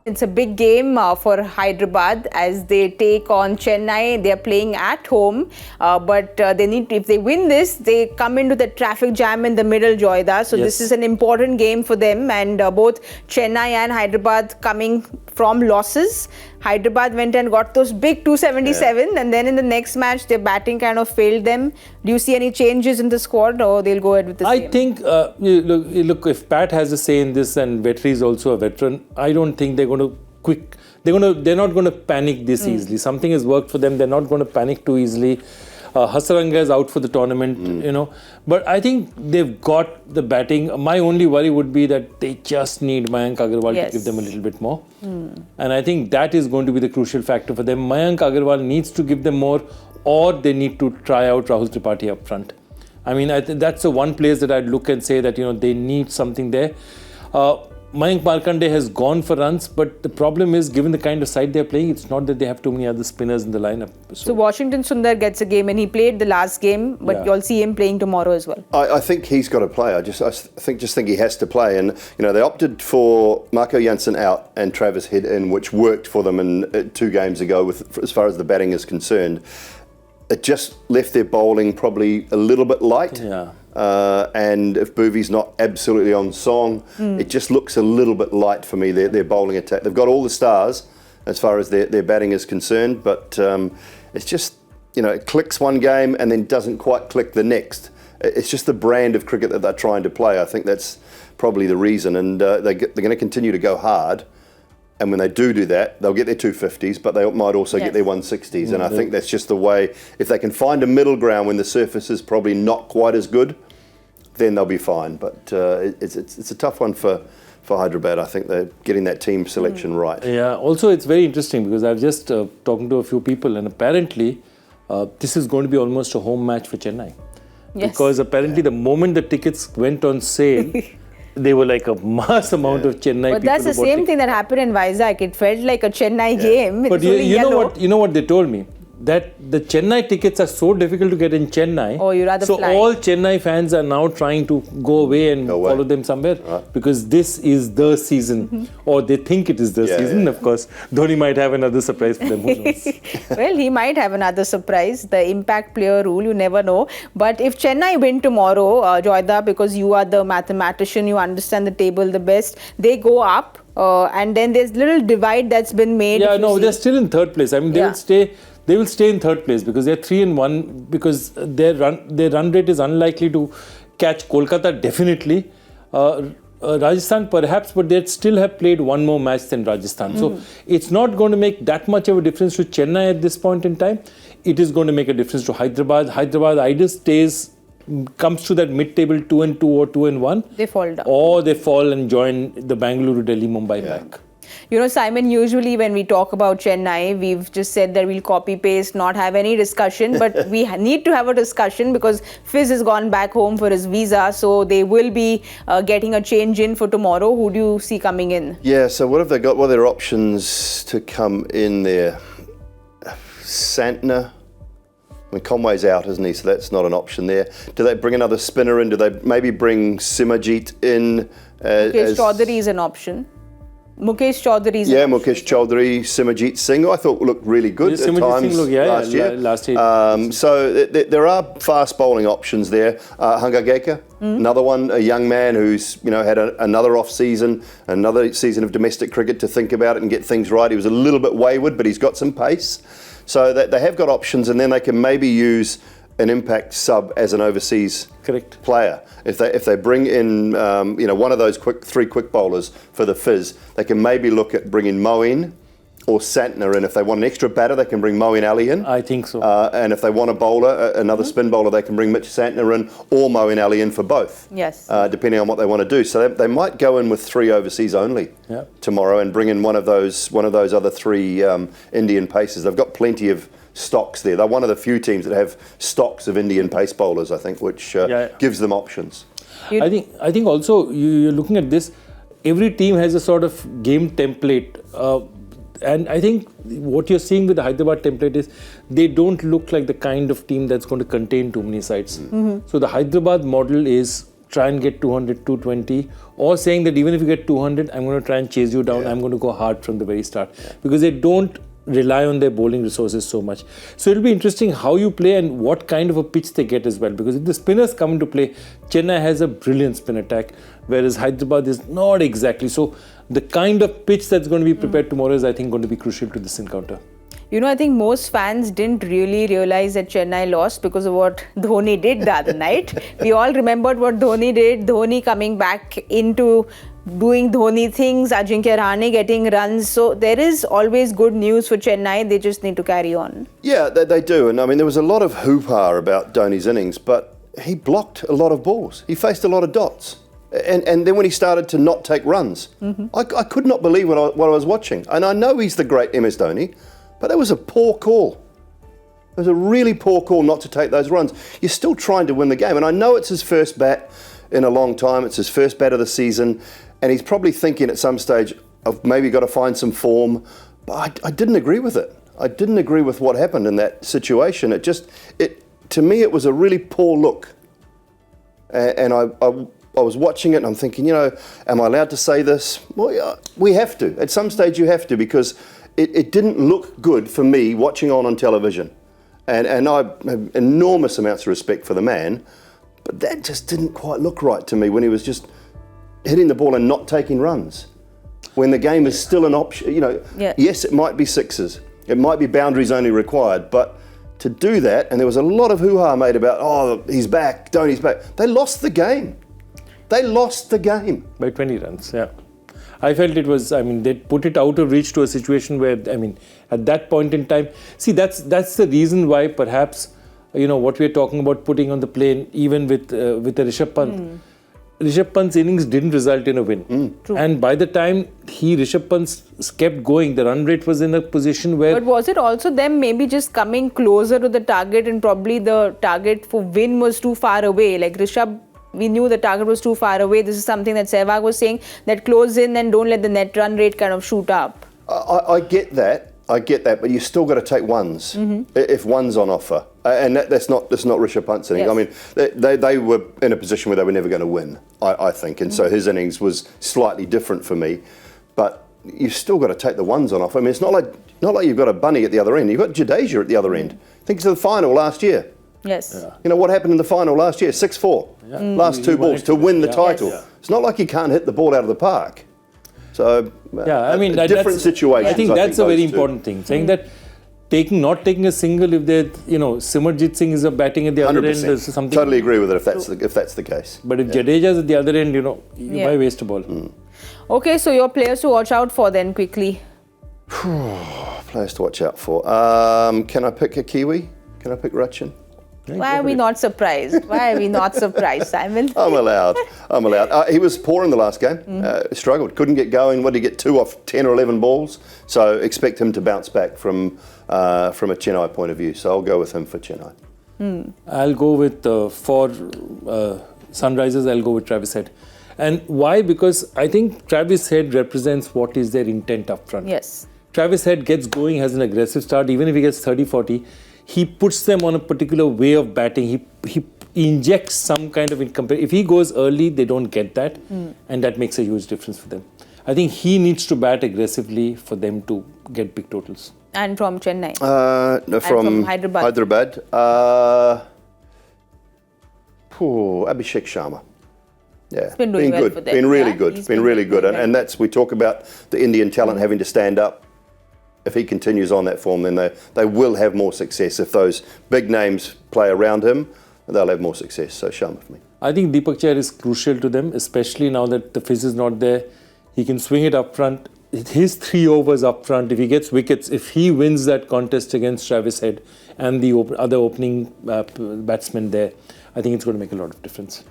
It's a big game for Hyderabad as they take on Chennai. They are playing at home, but they need to, if they win this, they come into the traffic jam in the middle, Joyda. So this is an important game for them, and both Chennai and Hyderabad coming from losses. Hyderabad went and got those big 277, and then in the next match, their batting kind of failed them. Do you see any changes in the squad, or they'll go ahead with the same? I think, look, if Pat has a say in this and Vetri is also a veteran, I don't think they're going to they're not going to panic this easily. Something has worked for them. They're not going to panic too easily. Hasaranga is out for the tournament, But I think they've got the batting. My only worry would be that they just need Mayank Agarwal to give them a little bit more. And I think that is going to be the crucial factor for them. Mayank Agarwal needs to give them more, or they need to try out Rahul Tripathi up front. I mean, that's the one place that I'd look and say that, they need something there. Mayank Markande has gone for runs, but the problem is, given the kind of side they're playing, it's not that they have too many other spinners in the lineup. So Washington Sundar gets a game, and he played the last game, but you'll see him playing tomorrow as well. I think he's got to play. I think he has to play. And, they opted for Marco Jansen out and Travis Head in, which worked for them in 2 games ago as far as the batting is concerned. It just left their bowling probably a little bit light. And if Bhuvi's not absolutely on song, it just looks a little bit light for me, their bowling attack. They've got all the stars as far as their batting is concerned, but it's just, it clicks one game and then doesn't quite click the next. It's just the brand of cricket that they're trying to play. I think that's probably the reason, and they're going to continue to go hard. And when they do that, they'll get their 250s, but they might also get their 160s. And I think that's just the way. If they can find a middle ground when the surface is probably not quite as good, then they'll be fine. But it's a tough one for Hyderabad. I think they're getting that team selection right. Yeah. Also, it's very interesting because I've just talking to a few people, and apparently this is going to be almost a home match for Chennai. Because apparently the moment the tickets went on sale, they were like a mass amount of Chennai people. But that's the same thing that happened in Vizag. It felt like a Chennai game. But you know what they told me? That the Chennai tickets are so difficult to get in Chennai. Oh, you rather fly. All Chennai fans are now trying to go away and follow them somewhere because this is the season, or they think it is the season. Of course, Dhoni might have another surprise for them. Who knows? Well, he might have another surprise. The impact player rule, you never know. But if Chennai win tomorrow, Joyda, because you are the mathematician, you understand the table the best, they go up, and then there's little divide that's been made. Yeah, no, they're still in third place. I mean, they will stay. They will stay in third place because they're 3-1 because their run rate is unlikely to catch Kolkata definitely. Rajasthan perhaps, but they still have played one more match than Rajasthan. So it's not going to make that much of a difference to Chennai at this point in time. It is going to make a difference to Hyderabad. Hyderabad either comes to that mid-table 2-2 or 2-1. They fall down. Or they fall and join the Bangalore, Delhi, Mumbai pack. Simon, usually when we talk about Chennai, we've just said that we'll copy-paste, not have any discussion. But we need to have a discussion because Fizz has gone back home for his visa. So they will be getting a change in for tomorrow. Who do you see coming in? Yeah, so what have they got? What are their options to come in there? Santner. I mean, Conway's out, isn't he? So that's not an option there. Do they bring another spinner in? Do they maybe bring Simajit in? Mukesh Chaudhary is an option. Mukesh Chaudhary. Mukesh Chaudhary, Simajit Singh, I thought looked really good at times last year. So there are fast bowling options there. Hangageka, another one, a young man who's had another off season, another season of domestic cricket to think about it and get things right. He was a little bit wayward, but he's got some pace. So they have got options, and then they can maybe use an impact sub as an overseas player. If they bring in one of those three quick bowlers for the Fizz, they can maybe look at bringing Moeen or Santner in. If they want an extra batter, they can bring Moeen Ali in. I think so. And if they want a bowler, another spin bowler, they can bring Mitch Santner in or Moeen Ali in for both. Yes. Depending on what they want to do. So they might go in with 3 overseas only tomorrow and bring in one of those other 3 Indian paces. They've got plenty of stocks there. They're one of the few teams that have stocks of Indian pace bowlers, I think, which gives them options. I think also you're looking at this. Every team has a sort of game template, and I think what you're seeing with the Hyderabad template is they don't look like the kind of team that's going to contain too many sides. So the Hyderabad model is try and get 200, 220, or saying that even if you get 200, I'm going to try and chase you down. I'm going to go hard from the very start, because they don't rely on their bowling resources so much. So it'll be interesting how you play and what kind of a pitch they get as well, because if the spinners come into play, Chennai has a brilliant spin attack, whereas Hyderabad is not exactly. So the kind of pitch that's going to be prepared tomorrow is, I think, going to be crucial to this encounter. You know, I think most fans didn't really realize that Chennai lost because of what Dhoni did the other night. We all remembered what Dhoni did. Dhoni coming back into doing Dhoni things, Ajinkya Rahane getting runs. So there is always good news for Chennai. They just need to carry on. Yeah, they do. And I mean, there was a lot of hoo-ha about Dhoni's innings, but he blocked a lot of balls. He faced a lot of dots. And then when he started to not take runs, I could not believe what I was watching. And I know he's the great MS Dhoni, but it was a poor call. It was a really poor call not to take those runs. You're still trying to win the game. And I know it's his first bat in a long time. It's his first bat of the season. And he's probably thinking at some stage of maybe got to find some form. But I didn't agree with it. I didn't agree with what happened in that situation. To me, it was a really poor look. And I was watching it and I'm thinking, you know, am I allowed to say this? Well, yeah, we have to. At some stage you have to, because it didn't look good for me watching on television. And I have enormous amounts of respect for the man, but that just didn't quite look right to me when he was just hitting the ball and not taking runs. When the game is still an option, you know, yes, it might be sixes, it might be boundaries only required, but to do that, and there was a lot of hoo-ha made about, oh, he's back, Dhoni's back. They lost the game. They lost the game. By 20 runs, yeah. I felt it was, I mean, they put it out of reach to a situation where, I mean, at that point in time, see, that's the reason why perhaps, you know, what we're talking about putting on the plane, even with a Rishabh Pant. Rishabh Pant's innings didn't result in a win. And by the time Rishabh Pant kept going, the run rate was in a position where... But was it also them maybe just coming closer to the target, and probably the target for win was too far away? Like Rishabh, we knew the target was too far away. This is something that Sehwag was saying, that close in and don't let the net run rate kind of shoot up. I get that, but you still got to take ones if one's on offer. And that's not Rishabh Pant's innings. Yes. I mean, they were in a position where they were never going to win, I think. And so his innings was slightly different for me. But you've still got to take the ones on offer. I mean, it's not like you've got a bunny at the other end. You've got Jadeja at the other end. Think of the final last year. Yes. Yeah. You know what happened in the final last year? 6-4. Last two balls to win the title. Yes. It's not like you can't hit the ball out of the park. So, I mean, different situations. I think that's a very important thing. Saying that not taking a single, if they, you know, Simarjit Singh is batting at the other end, there's something. Totally agree with it if that's the case. But if Jadeja's at the other end, you know, why waste a ball? Okay, so your players to watch out for then, quickly. Players to watch out for. Can I pick a Kiwi? Can I pick Rachin? Why are we not surprised? Why are we not surprised, Simon? I'm allowed. He was poor in the last game. Struggled. Couldn't get going. What did he get? 2 off 10 or 11 balls. So expect him to bounce back from a Chennai point of view. So I'll go with him for Chennai. I'll go with, for Sunrisers, I'll go with Travis Head. And why? Because I think Travis Head represents what is their intent up front. Yes. Travis Head gets going, has an aggressive start. Even if he gets 30-40, he puts them on a particular way of batting. He injects some kind of if he goes early, they don't get that, and that makes a huge difference for them. I think he needs to bat aggressively for them to get big totals. And from Chennai? No, from Hyderabad. Abhishek Sharma. Yeah, it's been doing well good. For them. Been really good. He's been really good. And that's, we talk about the Indian talent having to stand up. If he continues on that form, then they will have more success. If those big names play around him, they'll have more success. So Sharma for me. I think Deepak Chahar is crucial to them, especially now that the fizz is not there. He can swing it up front. His 3 overs up front, if he gets wickets, if he wins that contest against Travis Head and the other opening batsmen there, I think it's going to make a lot of difference.